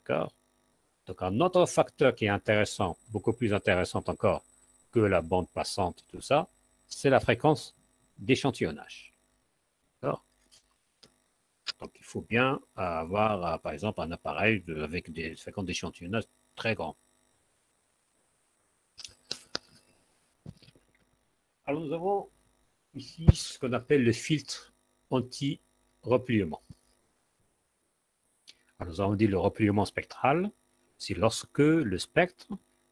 D'accord? Donc, un autre facteur qui est intéressant, beaucoup plus intéressant encore que la bande passante et tout ça, c'est la fréquence d'échantillonnage. D'accord? Donc, il faut bien avoir, par exemple, un appareil avec des fréquences d'échantillonnage très grandes. Alors, nous avons ici ce qu'on appelle le filtre anti-repliement. Alors, nous avons dit le repliement spectral, c'est lorsque le spectre,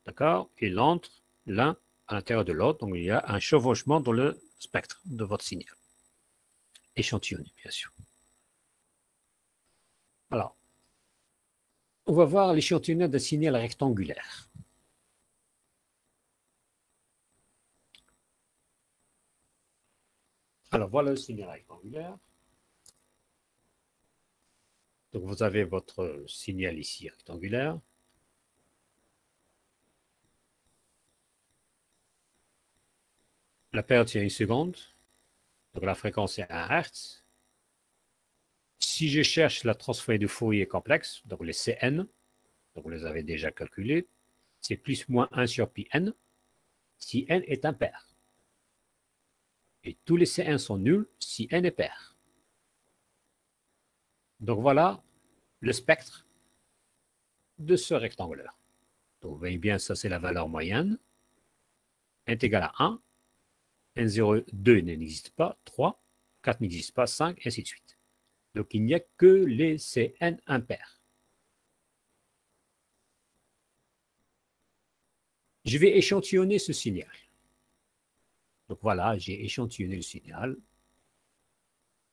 d'accord, il entre l'un à l'intérieur de l'autre, donc il y a un chevauchement dans le spectre de votre signal. Échantillonné, bien sûr. Alors, on va voir l'échantillonnage d'un signal rectangulaire. Alors, voilà le signal rectangulaire. Donc, vous avez votre signal ici rectangulaire. La période, c'est 1 seconde. Donc, la fréquence, c'est 1 Hz. Si je cherche la transformée de Fourier complexe, donc les Cn, donc vous les avez déjà calculés, c'est plus ou moins 1 sur pi n, si n est impair. Et tous les Cn sont nuls si n est pair. Donc voilà le spectre de ce rectangulaire. Donc vous voyez bien, ça c'est la valeur moyenne. n est égal à 1, n0, 2 n'existe pas, 3, 4 n'existe pas, 5, ainsi de suite. Donc il n'y a que les Cn impairs. Je vais échantillonner ce signal. Donc voilà, j'ai échantillonné le signal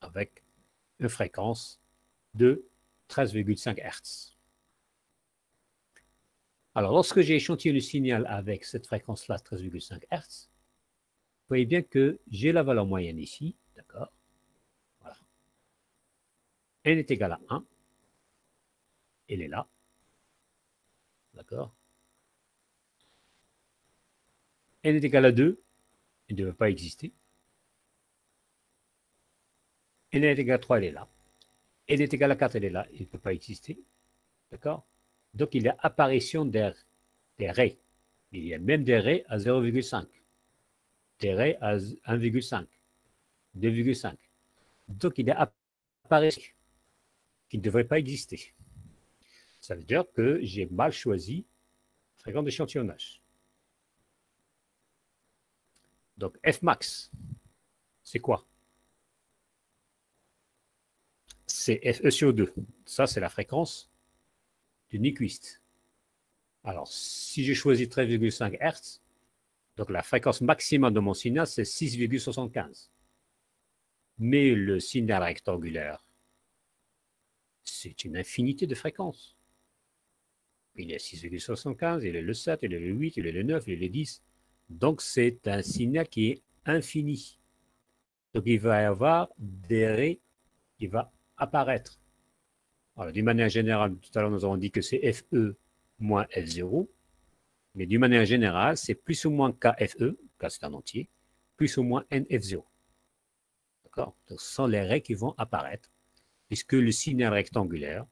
avec une fréquence de 13,5 Hz. Alors, lorsque j'ai échantillonné le signal avec cette fréquence-là, 13,5 Hz, vous voyez bien que j'ai la valeur moyenne ici, d'accord? Voilà. N est égal à 1. Elle est là. D'accord? N est égal à 2. Elle ne devait pas exister. N est égal à 3, elle est là. N est égal à 4, elle est là. Elle ne peut pas exister. D'accord? Donc, il y a apparition des raies. Il y a même des raies à 0,5. Des raies à 1,5. 2,5. Donc, il y a apparition qui ne devrait pas exister. Ça veut dire que j'ai mal choisi la fréquence d'échantillonnage. Donc, Fmax, c'est quoi? C'est Fe sur 2. Ça, c'est la fréquence du Nyquist. Alors, si j'ai choisi 13,5 Hz, donc la fréquence maximum de mon signal, c'est 6,75. Mais le signal rectangulaire, c'est une infinité de fréquences. Il est 6,75, il est le 7, il est le 8, il est le 9, il est le 10. Donc, c'est un signal qui est infini. Donc, il va y avoir des raies qui vont apparaître. Alors, d'une manière générale, tout à l'heure, nous avons dit que c'est Fe moins F0. Mais d'une manière générale, c'est plus ou moins KFE, K c'est un entier, plus ou moins NF0. D'accord? Donc, ce sont les raies qui vont apparaître, puisque le signal rectangulaire,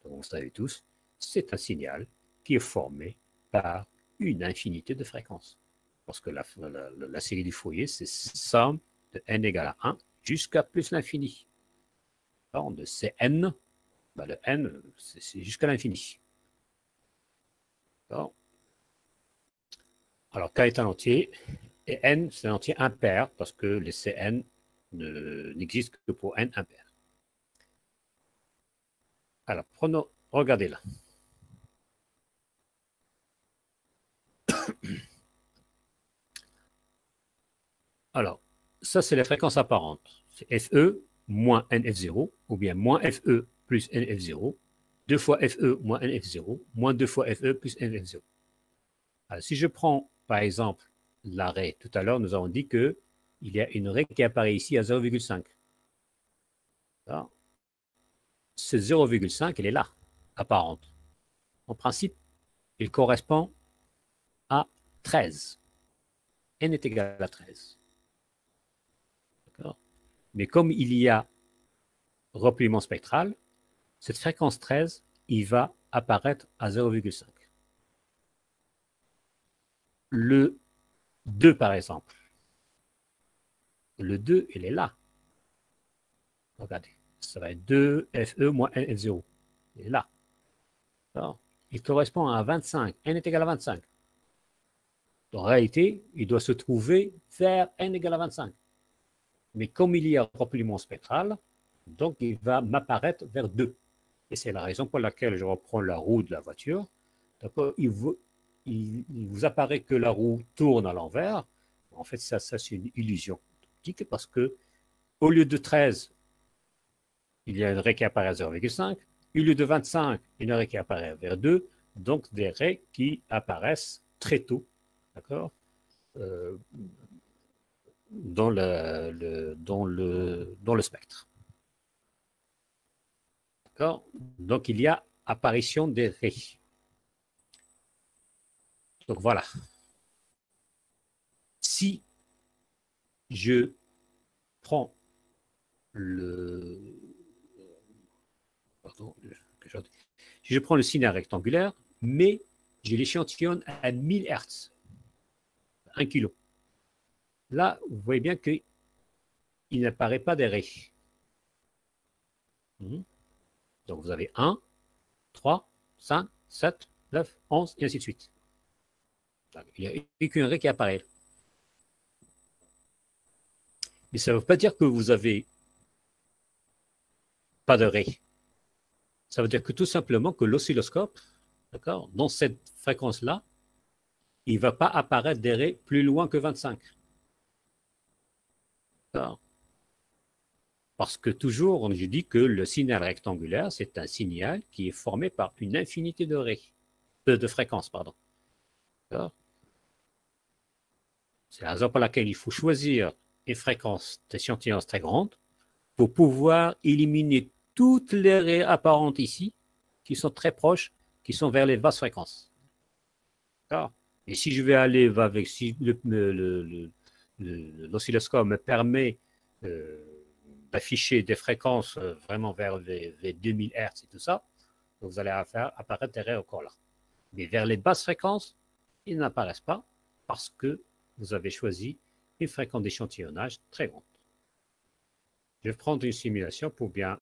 comme vous savez tous, c'est un signal qui est formé par une infinité de fréquences. Parce que la série du Fourier, c'est somme de n égale à 1 jusqu'à plus l'infini. De Cn, ben le n, c'est jusqu'à l'infini. Alors, K est un entier, et N, c'est un entier impair, parce que les Cn n'existent que pour N impair. Alors, regardez là. Alors, ça, c'est la fréquence apparente. C'est Fe moins NF0, ou bien moins Fe plus NF0, 2 fois Fe moins NF0, moins 2 fois Fe plus NF0. Alors, si je prends, par exemple, l'arrêt, tout à l'heure, nous avons dit qu'il y a une raie qui apparaît ici à 0,5. Ce 0,5, elle est là, apparente. En principe, il correspond à 13. N est égal à 13. Mais comme il y a repliement spectral, cette fréquence 13, il va apparaître à 0,5. Le 2, par exemple. Le 2, il est là. Regardez, ça va être 2 FE moins NF0. Il est là. Alors, il correspond à 25. N est égal à 25. En réalité, il doit se trouver vers N égale à 25. Mais comme il y a remplissement spectral, donc il va m'apparaître vers 2. Et c'est la raison pour laquelle je reprends la roue de la voiture. Il vous apparaît que la roue tourne à l'envers. En fait, ça c'est une illusion optique parce que au lieu de 13, il y a une raie qui apparaît à 0,5. Au lieu de 25, une raie qui apparaît vers 2. Donc des raies qui apparaissent très tôt, d'accord, dans le spectre. D'accord. Donc il y a apparition des raies. Donc voilà. Si je prends si je prends le signal rectangulaire, mais je l'échantillonne à 1000 Hz, 1 kg. Là, vous voyez bien qu'il n'apparaît pas des raies. Donc vous avez 1, 3, 5, 7, 9, 11, et ainsi de suite. Il n'y a qu'une raie qui apparaît. Mais ça ne veut pas dire que vous n'avez pas de raie. Ça veut dire que tout simplement que l'oscilloscope, d'accord, dans cette fréquence-là, il ne va pas apparaître des raies plus loin que 25. D'accord. Parce que toujours, je dis que le signal rectangulaire, c'est un signal qui est formé par une infinité de raies, de fréquences, pardon. C'est la raison pour laquelle il faut choisir une fréquence d'échantillons très grande pour pouvoir éliminer toutes les raies apparentes ici, qui sont très proches, qui sont vers les basses fréquences. Et si je vais aller avec, si l'oscilloscope me permet d'afficher des fréquences vraiment vers les 2000 Hz et tout ça, donc vous allez faire apparaître des raies encore là. Mais vers les basses fréquences, ils n'apparaissent pas parce que vous avez choisi une fréquence d'échantillonnage très grande. Je vais prendre une simulation pour bien